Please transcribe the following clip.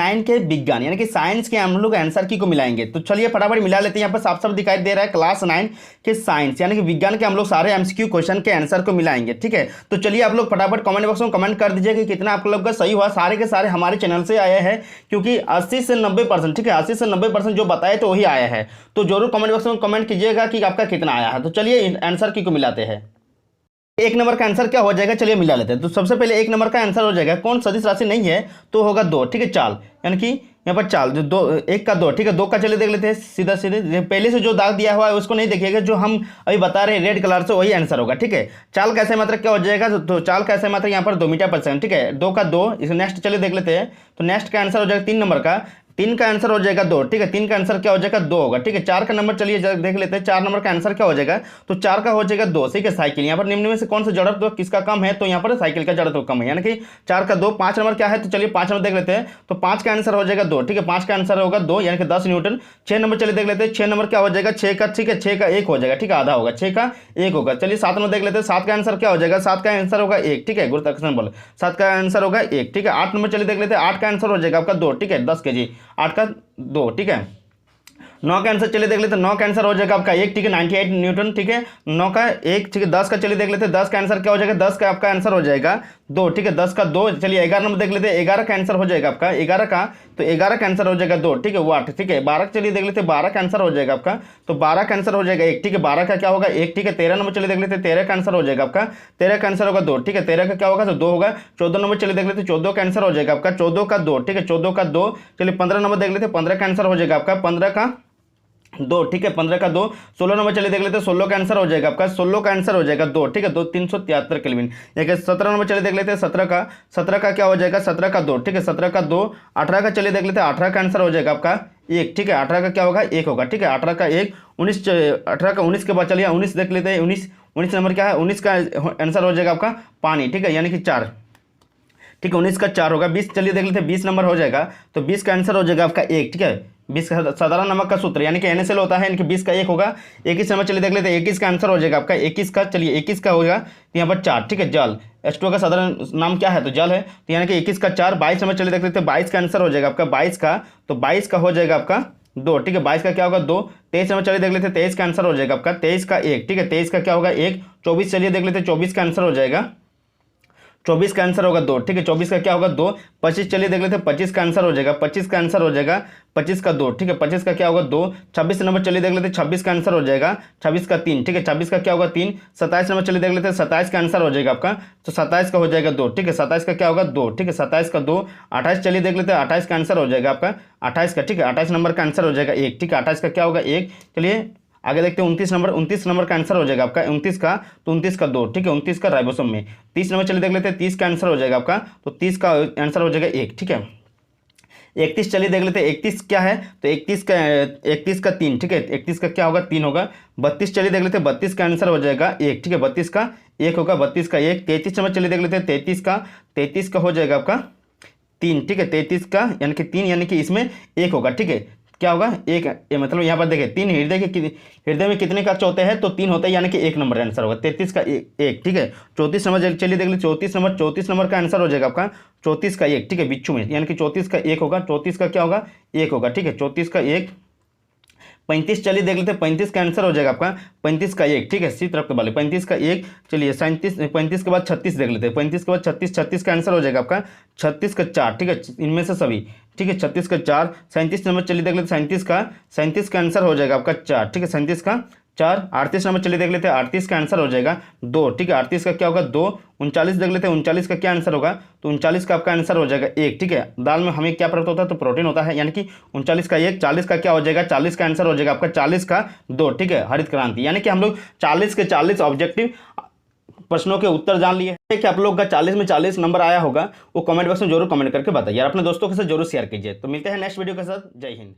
9 के विज्ञान यानी कि साइंस के हम लोग आंसर की को मिलाएंगे। तो चलिए फटाफट मिला लेते हैं। यहाँ पर साफ साफ दिखाई दे रहा है क्लास 9 के साइंस यानी कि विज्ञान के हम लोग सारे एमसीक्यू क्वेश्चन के आंसर को मिलाएंगे। ठीक है, तो चलिए आप लोग फटाफट कमेंट बॉक्स में कमेंट कर दीजिए कि कितना आप लोग का सही हुआ। सारे के सारे हमारे चैनल से आए हैं, क्योंकि 80 से 90%, ठीक है, 80 से 90% जो बताए तो वही आया है। तो जरूर कमेंट बॉक्स में कमेंट कीजिएगा कि आपका कितना आया है। तो चलिए आंसर की को मिलाते हैं। एक नंबर का आंसर क्या हो जाएगा, चलिए मिला लेते हैं। तो सबसे पहले एक नंबर का आंसर हो जाएगा, कौन सदिश राशि नहीं है तो होगा 2, ठीक है, चाल यानी कि यहाँ पर चाल जो 2 1 का 2, ठीक है, 2 का चलिए देख लेते हैं सीधा सीधे। पहले से जो दाग दिया हुआ है उसको नहीं देखिएगा, जो हम अभी बता रहे हैं रेड कलर से वही आंसर होगा। ठीक है, चाल कैसे मात्रक क्या हो जाएगा, तो चाल कैसे मात्रक यहाँ पर 2 मीटर पर सेकंड, ठीक है, 2 का 2। इसे नेक्स्ट चलिए देख लेते हैं। तो नेक्स्ट का आंसर हो जाएगा 3 नंबर का, 3 का आंसर हो जाएगा 2, ठीक है, 3 का आंसर क्या हो जाएगा 2 होगा। ठीक है, 4 का नंबर चलिए देख लेते हैं। 4 नंबर का आंसर क्या हो जाएगा, तो 4 का हो जाएगा 2, ठीक है, साइकिल। यहाँ पर निम्न में से कौन सा जड़त्व किसका कम है, तो यहाँ पर साइकिल का जड़त्व कम है, यानी कि 4 का 2। 5 नंबर क्या है, तो चलिए 5 नंबर देख लेते हैं। तो 5 का आंसर हो जाएगा 2, ठीक है, 5 का आंसर होगा 2 यानी कि 10 न्यूटन। 6 नंबर चलिए देख लेते हैं। 6 नंबर क्या हो जाएगा 6 का, ठीक है, 6 का 1 हो जाएगा, ठीक है, आधा होगा, 6 का 1 होगा। चलिए 7 नंबर देख लेते हैं। 7 का आंसर क्या हो जाएगा, 7 का आंसर होगा 1, ठीक है, गुरुत्वाकर्षण बल, 7 का आंसर होगा 1, ठीक है। 8 नंबर चलिए देख लेते हैं। 8 का आंसर हो जाएगा आपका 2, ठीक है, 10 kg, 8 का 2, ठीक है। 9 का आंसर चलिए देख लेते हैं। 9 का आंसर हो जाएगा आपका 1, ठीक है, 98 न्यूटन, ठीक है, 9 का 1, ठीक है। 10 का चलिए देख लेते हैं। 10 का आंसर क्या हो जाएगा, 10 का आपका आंसर हो जाएगा 2, ठीक है, 10 का 2। चलिए 11 नंबर देख लेते हैं। 11 का आंसर हो जाएगा आपका 11 का, तो 11 का आंसर हो जाएगा 2, ठीक है, वाट, ठीक है। 12 चलिए देख लेते हैं। 12 का आंसर हो जाएगा आपका, तो 12 का आंसर हो जाएगा 1, ठीक है, 12 का क्या होगा 1, ठीक है। 13 नंबर चलिए देख लेते हैं। 13 का आंसर हो जाएगा आपका, 13 का आंसर होगा 2, ठीक है, 13 का क्या होगा तो 2 होगा। 14 नंबर चलिए देख लेते हैं। 14 का आंसर हो जाएगा आपका 14 का 2, ठीक है, 14 का 2। चलिए 15 नंबर देख लेते हैं। 15 का आंसर हो जाएगा आपका 15 का 2, ठीक है, 15 का 2। 16 नंबर चलिए देख लेते हैं। 16 का आंसर हो जाएगा आपका, 16 का आंसर हो जाएगा 2, ठीक है, 2 373 केल्विन। 17 नंबर चलिए देख लेते हैं। 17 का क्या हो जाएगा 17 का 2, ठीक है, 17 का 2। 18 का चलिए देख लेते हैं। 18 का आंसर हो जाएगा आपका 1, ठीक है, 18 का क्या होगा 1 होगा, ठीक है, 18 का 1। 19 18 का 19 के बाद चलिए 19 देख लेते हैं। 19 नंबर क्या है, 19 का आंसर हो जाएगा आपका पानी, ठीक है, यानी कि 4, ठीक है, 19 का 4 होगा। 20 चलिए देख लेते हैं। 20 नंबर हो जाएगा, तो 20 का आंसर हो जाएगा आपका 1, ठीक है। 20 का साधारण नमक का सूत्र यानी कि NaCl होता है, यानी कि 20 का 1 होगा। 21 नंबर चलिए देख लेते हैं। 21 का आंसर हो जाएगा आपका 21 का, चलिए 21 का होगा तो यहाँ पर 4, ठीक है, जल। H2O का साधारण नाम क्या है, तो जल है, तो यानी कि 21 का 4। 22 नंबर चलिए देख लेते हैं। 22 का आंसर हो जाएगा आपका 22 का, तो 22 का हो जाएगा आपका 2, ठीक है, 22 का क्या होगा 2। 23 नंबर चलिए देख लेते हैं। 23 का आंसर हो जाएगा आपका 23 का 1, ठीक है, 23 का क्या होगा 1। 24 चलिए देख लेते हैं। 24 का आंसर हो जाएगा 24 का आंसर होगा 2, ठीक है, 24 का क्या होगा 2। 25 चलिए देख लेते हैं। 25 का आंसर हो जाएगा 25 का आंसर हो जाएगा 25 का 2, ठीक है, 25 का क्या होगा 2। 26 नंबर चलिए देख लेते हैं। 26 का आंसर हो जाएगा 26 का 3, ठीक है, 26 का क्या होगा 3। 27 नंबर चलिए देख लेते हैं। 27 का आंसर हो जाएगा आपका, तो 27 का हो जाएगा 2, ठीक है, 27 का क्या होगा 2, ठीक है, 27 का 2। 28 चलिए देख लेते हैं। 28 का आंसर हो जाएगा आपका 28 का, ठीक है, 28 नंबर का आंसर हो जाएगा 1, ठीक है, 28 का क्या होगा 1। चलिए आगे देखते हैं। 29 नंबर का आंसर हो जाएगा आपका 29 का, तो 29 का 2, ठीक है, 29 का राइबोसोम में। 30 नंबर चलिए देख लेते हैं। 30 का आंसर हो जाएगा आपका, तो 30 का आंसर हो जाएगा 1, ठीक है। 31 चलिए देख लेते हैं। 31 क्या है, तो 31 का 3, ठीक है, 31 का क्या होगा 3 होगा। 32 चलिए देख लेते हैं। 32 का आंसर हो जाएगा 1, ठीक है, 32 का 1 होगा, 32 का 1। 33 नंबर चलिए देख लेते हैं। 33 का हो जाएगा आपका 3, ठीक है, 33 का यानी कि 3 यानी कि इसमें 1 होगा, ठीक है, क्या होगा 1, मतलब यहाँ पर देखिए 3 हृदय में कितने कक्ष होते हैं, तो 3 होता है, यानी कि 1 नंबर आंसर होगा 33 का 1, ठीक है। 34 नंबर चलिए देख लीजिए। 34 नंबर का आंसर हो जाएगा आपका 34 का 1, ठीक है, बिच्छू में, यानी कि 34 का 1 होगा। 34 का क्या होगा 1 होगा, ठीक है, 34 का 1। 35 चलिए देख लेते हैं। 35 का आंसर हो जाएगा आपका 35 का 1, ठीक है, शीत रक्त वाले 35 का 1। चलिए 35 के बाद 36 देख लेते हैं। 35 के बाद 36 का आंसर हो जाएगा आपका 36 का 4, ठीक है, इनमें से सभी, ठीक है, 36 का 4। 37 नंबर चलिए देख लेते हैं। 37 का आंसर हो जाएगा आपका 4, ठीक है, 37 का 4। 38 नंबर चलिए देख लेते हैं। 38 का आंसर हो जाएगा 2, ठीक है, 38 का क्या होगा 2। 39 देख लेते हैं। 39 का क्या आंसर होगा, तो 39 का आपका आंसर हो जाएगा 1, ठीक है। दाल में हमें क्या प्राप्त होता है, तो प्रोटीन होता है, यानी कि 39 का 1। 40 का क्या हो जाएगा, 40 का आंसर हो जाएगा आपका 40 का 2, ठीक है, हरित क्रांति, यानी कि हम लोग 40 के 40 ऑब्जेक्टिव प्रश्नों के उत्तर जान लिए हैं। कि आप लोग का 40 में 40 नंबर आया होगा, वो कमेंट बॉक्स में जरूर कमेंट करके बताइए, और अपने दोस्तों के साथ जरूर शेयर कीजिए। तो मिलते हैं नेक्स्ट वीडियो के साथ। जय हिंद।